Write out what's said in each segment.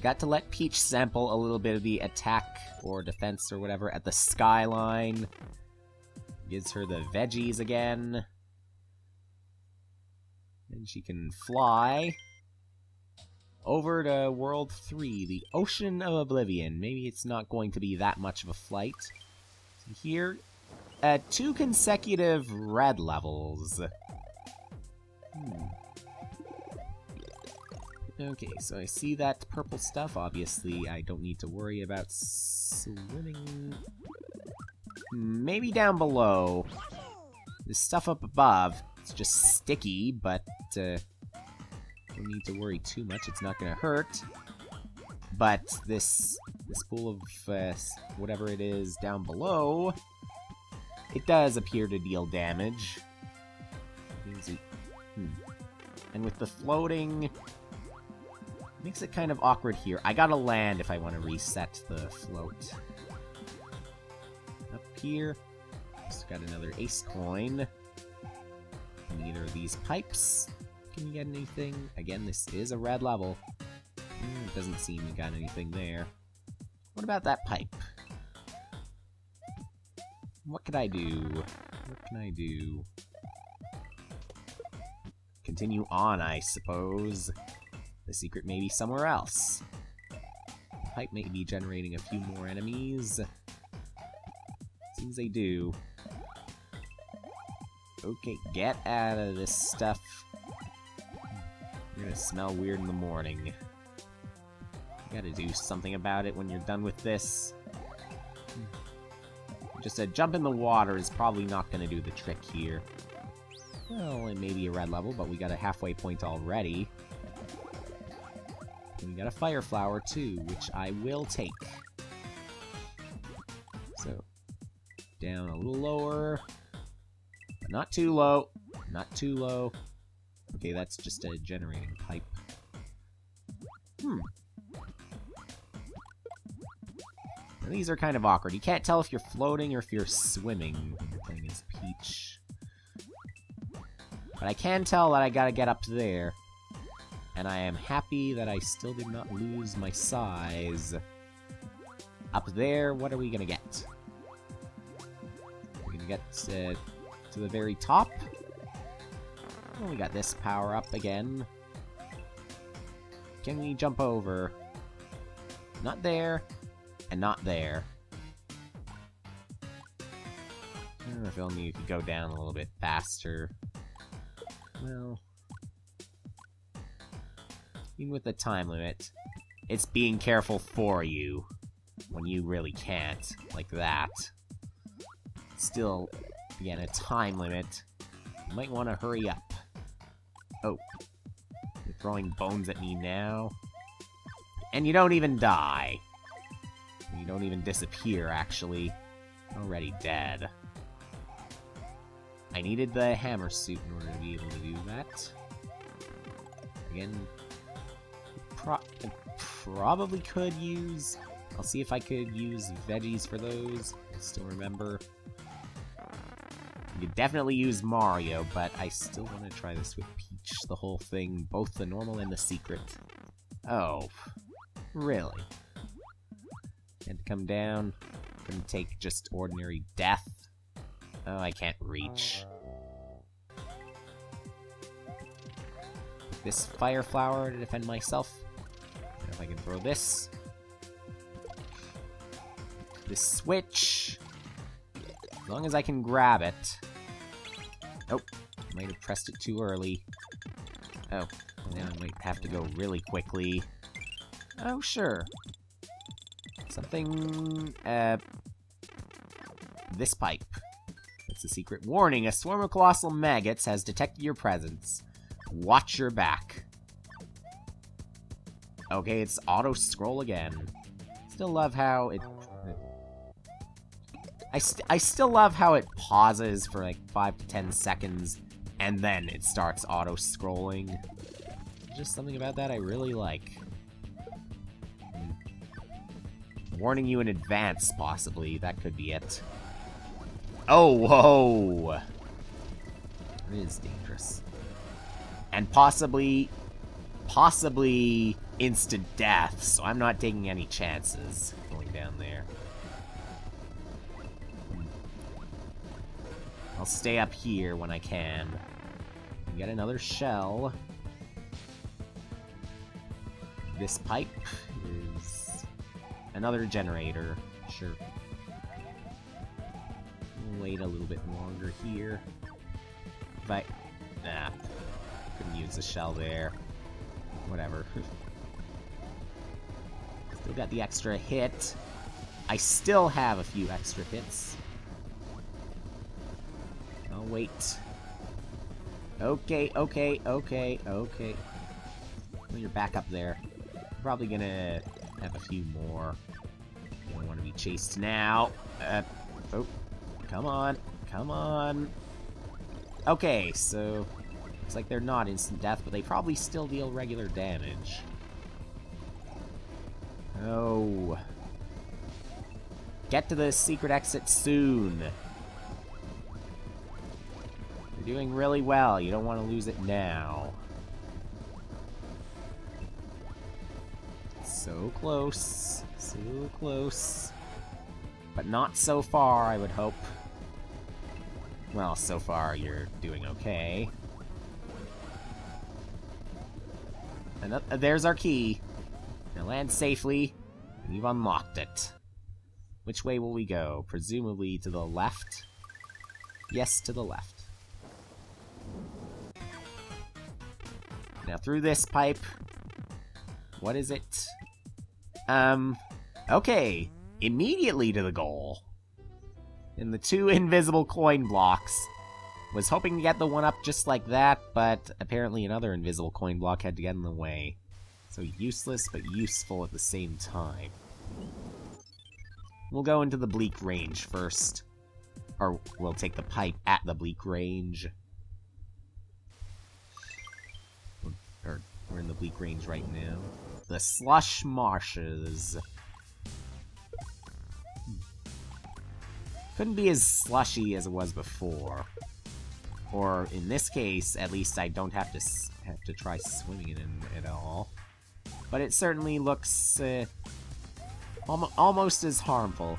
Forgot to let Peach sample a little bit of the attack or defense or whatever at the skyline. Gives her the veggies again. And she can fly over to World 3, the Ocean of Oblivion. Maybe it's not going to be that much of a flight. So here, 2 consecutive red levels. Okay, so I see that purple stuff. Obviously, I don't need to worry about swimming. Maybe down below. There's stuff up above. It's just sticky, but don't need to worry too much. It's not going to hurt. But this pool of whatever it is down below, it does appear to deal damage. And with the floating, makes it kind of awkward here. I gotta land if I want to reset the float. Up here, just got another ace coin. Neither of these pipes. Can you get anything? Again, this is a red level. It doesn't seem you got anything there. What about that pipe? What could I do? What can I do? Continue on, I suppose. The secret may be somewhere else. The pipe may be generating a few more enemies. Seems they do. Okay, get out of this stuff. You're gonna smell weird in the morning. You gotta do something about it when you're done with this. Just a jump in the water is probably not gonna do the trick here. Well, it may be a red level, but we got a halfway point already. And we got a fire flower too, which I will take. So, down a little lower. But not too low. Not too low. Okay, that's just a generating pipe. Now, these are kind of awkward. You can't tell if you're floating or if you're swimming when you're playing as Peach. But I can tell that I gotta get up there. And I am happy that I still did not lose my size. Up there, what are we gonna get? We're gonna get to the very top. Oh, we got this power up again. Can we jump over? Not there, and not there. If only you could go down a little bit faster. Well, even with the time limit, it's being careful for you when you really can't, like that. Still, again, a time limit. You might want to hurry up. Oh, you're throwing bones at me now. And you don't even die. You don't even disappear, actually. Already dead. I needed the hammer suit in order to be able to do that. Again, probably could use... I'll see if I could use veggies for those. I still remember. You could definitely use Mario, but I still want to try this with Peach. The whole thing, both the normal and the secret. Oh, really? Had to come down. Couldn't take just ordinary death. Oh, I can't reach. This fire flower to defend myself. And if I can throw this. This switch. As long as I can grab it. Oh, I might have pressed it too early. Oh, now I might have to go really quickly. Oh, sure. Something, this pipe. It's a secret warning. A swarm of colossal maggots has detected your presence. Watch your back. Okay, it's auto-scroll again. Still love how it... I still love how it pauses for like 5 to 10 seconds, and then it starts auto-scrolling. Just something about that I really like. Warning you in advance, possibly. That could be it. Oh, whoa! It is dangerous. And possibly possibly instant death, so I'm not taking any chances going down there. I'll stay up here when I can. Get another shell. This pipe is another generator. Sure. We'll wait a little bit longer here. Nah, couldn't use the shell there. Whatever. Still got the extra hit. I still have a few extra hits. I'll wait. Okay. Well, you're back up there. Probably gonna have a few more. You don't want to be chased now. Oh, come on. Okay, so looks like they're not instant death, but they probably still deal regular damage. Oh. Get to the secret exit soon. You're doing really well. You don't want to lose it now. So close. So close. But not so far, I would hope. Well, so far you're doing okay. And there's our key. Now land safely, and you've unlocked it. Which way will we go? Presumably to the left? Yes, to the left. Now through this pipe. What is it? Okay. Immediately to the goal. And the 2 invisible coin blocks. Was hoping to get the one up just like that, but apparently another invisible coin block had to get in the way. So useless, but useful at the same time. We'll go into the bleak range first. Or we'll take the pipe at the bleak range. Or we're in the bleak range right now. The slush marshes. Couldn't be as slushy as it was before. Or in this case, at least I don't have to try swimming in it at all. But it certainly looks almost as harmful.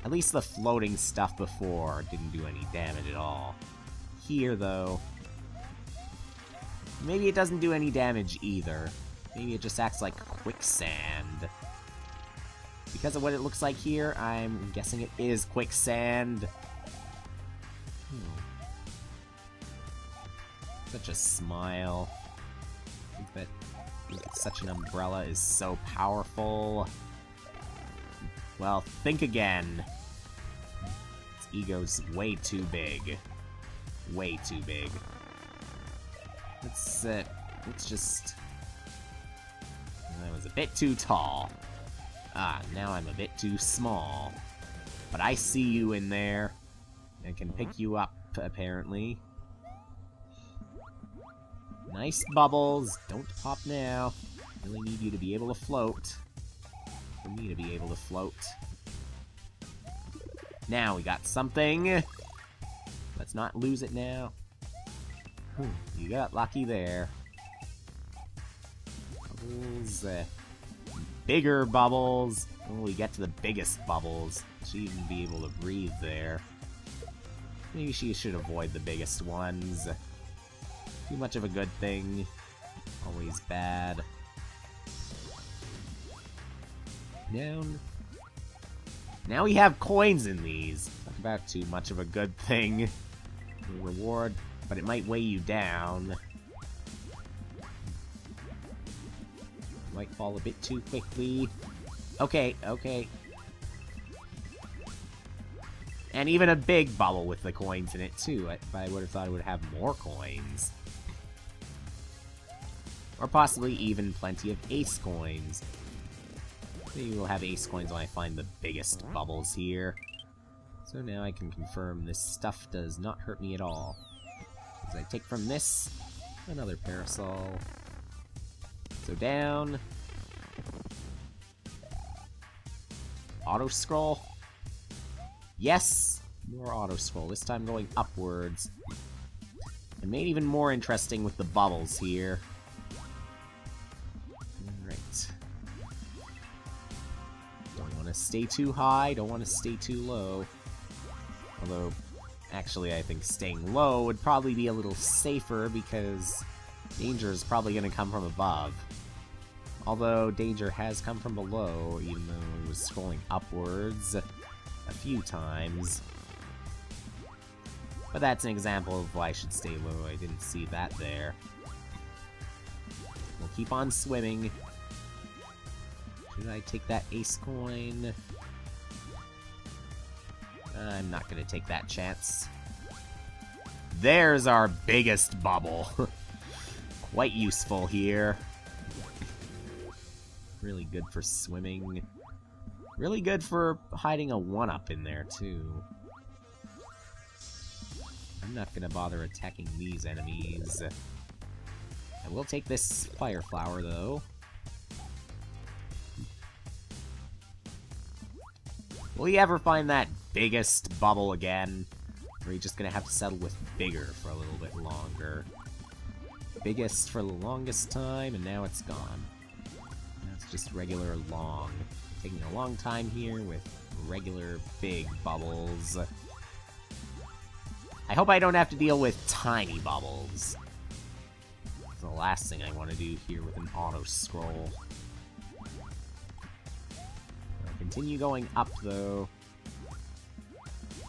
At least the floating stuff before didn't do any damage at all. Here, though, maybe it doesn't do any damage either. Maybe it just acts like quicksand. Because of what it looks like here, I'm guessing it is quicksand. Such a smile. I think that such an umbrella is so powerful. Well, think again. Its ego's way too big. Way too big. Let's just... I was a bit too tall. Ah, now I'm a bit too small. But I see you in there. And can pick you up, apparently. Nice bubbles. Don't pop now. Really need you to be able to float. For me to be able to float. Now we got something. Let's not lose it now. You got lucky there. Bubbles. Bigger bubbles. When we get to the biggest bubbles, she'll even be able to breathe there. Maybe she should avoid the biggest ones. Too much of a good thing. Always bad. Down. Now we have coins in these. Talk about too much of a good thing. Reward, but it might weigh you down. Might fall a bit too quickly. Okay. And even a big bubble with the coins in it, too. I would have thought it would have more coins. Or possibly even plenty of ace coins. Maybe we'll have ace coins when I find the biggest bubbles here. So now I can confirm this stuff does not hurt me at all. As I take from this, another parasol. So down. Auto-scroll. Yes! More auto-scroll, this time going upwards. And made even more interesting with the bubbles here. to stay too high, don't want to stay too low. Although, actually, I think staying low would probably be a little safer because danger is probably going to come from above. Although danger has come from below, even though it was scrolling upwards a few times. But that's an example of why I should stay low. I didn't see that there. We'll keep on swimming. Should I take that ace coin? I'm not gonna take that chance. There's our biggest bubble. Quite useful here. Really good for swimming. Really good for hiding a 1-up in there, too. I'm not gonna bother attacking these enemies. I will take this fire flower, though. Will you ever find that biggest bubble again? Or are you just gonna have to settle with bigger for a little bit longer? Biggest for the longest time, and now it's gone. Now it's just regular long. Taking a long time here with regular big bubbles. I hope I don't have to deal with tiny bubbles. That's the last thing I want to do here with an auto-scroll. I'll continue going up, though.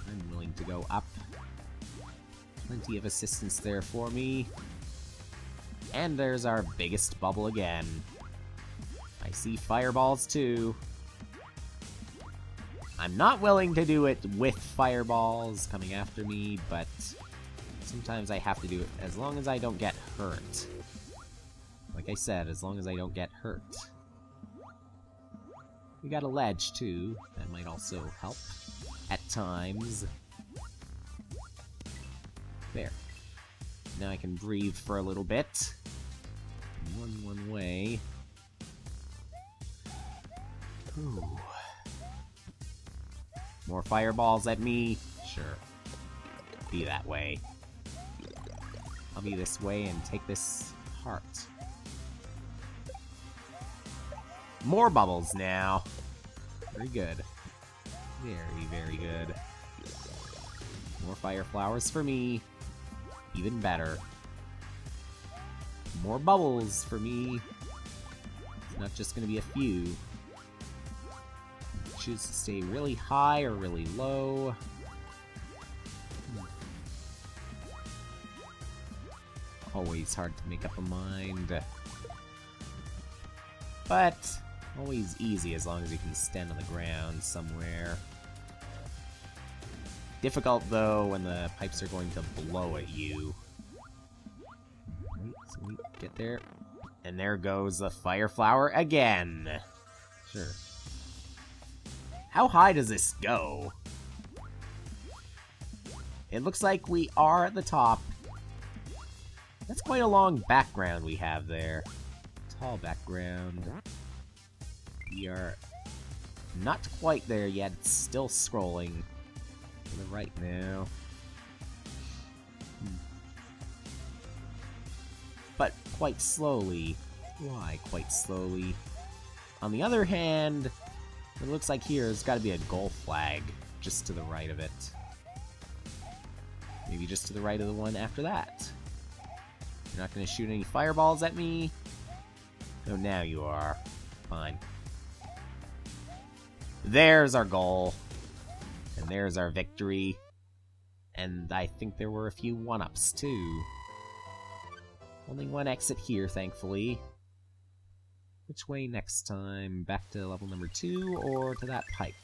I'm willing to go up. Plenty of assistance there for me. And there's our biggest bubble again. I see fireballs, too. I'm not willing to do it with fireballs coming after me, but sometimes I have to do it as long as I don't get hurt. Like I said, as long as I don't get hurt. We got a ledge, too. That might also help at times. There. Now I can breathe for a little bit. One way. Ooh. More fireballs at me? Sure. Be that way. I'll be this way and take this heart. More bubbles now. Very good. Very, very good. More fire flowers for me. Even better. More bubbles for me. It's not just gonna be a few. Choose to stay really high or really low. Always hard to make up a mind. But always easy as long as you can stand on the ground somewhere. Difficult, though, when the pipes are going to blow at you. Wait, so we get there. And there goes the fire flower again. Sure. How high does this go? It looks like we are at the top. That's quite a long background we have there. Tall background. We are not quite there yet. It's still scrolling. To the right now. But quite slowly. Why quite slowly? On the other hand, it looks like here there's got to be a goal flag just to the right of it. Maybe just to the right of the one after that. You're not going to shoot any fireballs at me? Oh, now you are. Fine. There's our goal. And there's our victory. And I think there were a few 1-ups too. Only one exit here, thankfully. Which way next time? Back to level number 2 or to that pipe?